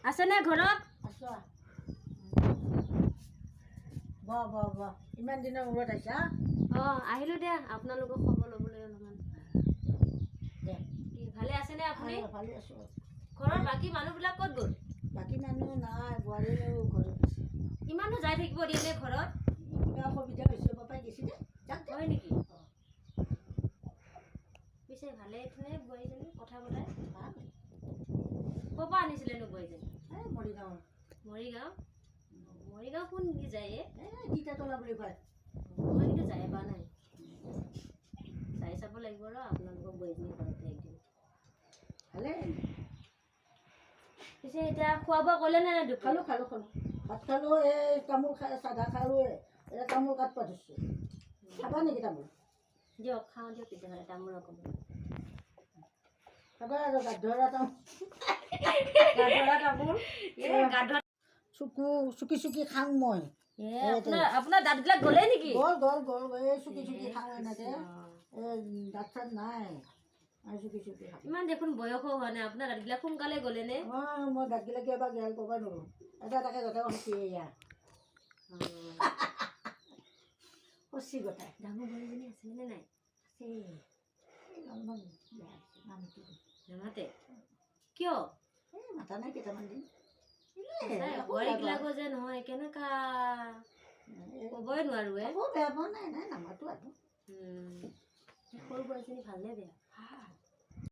আছেনে ঘৰত? আছোঁ। বাহ ইমান দিনৰ মূৰত আহিছা? আহিলোঁ দিয়া আপোনালোকক খবৰ ল'বলৈ অলপমান। দে কি ভালে আছেনে আপুনি? ভালে আছোঁ। ঘৰৰ বাকী মানুহবিলাক ক'ত গ'ল? বাকী মানুহ নাই, বোৱাৰীও ঘৰত আছে। ইমানো যাই থাকিব দিয়ে নে ঘৰত? কিবা অসুবিধা হৈছে পাপাই গৈছিলে। হয় নেকি? পিছে ভালে নে বোৱাৰীজনী কথা পতাই? ভাল। ক'ৰ পৰা আনিছিলেনো বোৱাৰীজনী? এই মৰিগাঁও। মৰিগাঁও কোন যায়? তিতাতলা বুলি কয়। মই কিন্তু যাই পোৱা নাই। চাই চাব লাগিব ৰ আপোনালোকৰ বোৱাৰীজনী ঘৰতে একদিন। ভালে। পিছে এতিয়া খোৱা বোৱা কৰিলে নে নাই? খালোঁ। ভাত খালোঁ, এই তামোল চাধা খালোঁ, এতিয়া তামোল কাটব ধৰিছোঁ। খাবা নেকি তামোল? দিয়ক খাওঁ দিয়ক তেতিয়াহ'লে তামোল অকণমান। খাবা আৰু গাধৰা তামোল। চুকি খাওঁ মই। আপোনাৰ দাঁতবিলাক গ'লে নেকি? গ'ল এই চুকি খাওঁ এনেকে। দাঁত চাত নাই চুকি খাওঁ। ইমান দেখোন বয়সো হোৱা নাই, আপোনাৰ দাঁতবিলাক সোনকালে গ'লে নে? মই দাঁতবিলাক এবাৰ গেল ক'ব নোৱাৰোঁ। তাকে গোটেই সঁচি এয়া সঁচি গোটাই। ডাঙৰ বোৱাৰীজনী আছেনে নাই? আছে। অলপমান নামটো নামাতে কিয়? মাতা নাই কেইটামান দিন। বোৱাৰীবিলাকো যে নহয় কেনেকা ক'বই নোৱাৰো। বেয়া পোৱা নাই নামাতো আৰু। সৰু বোৱাৰীজনী ভালনে বেয়া?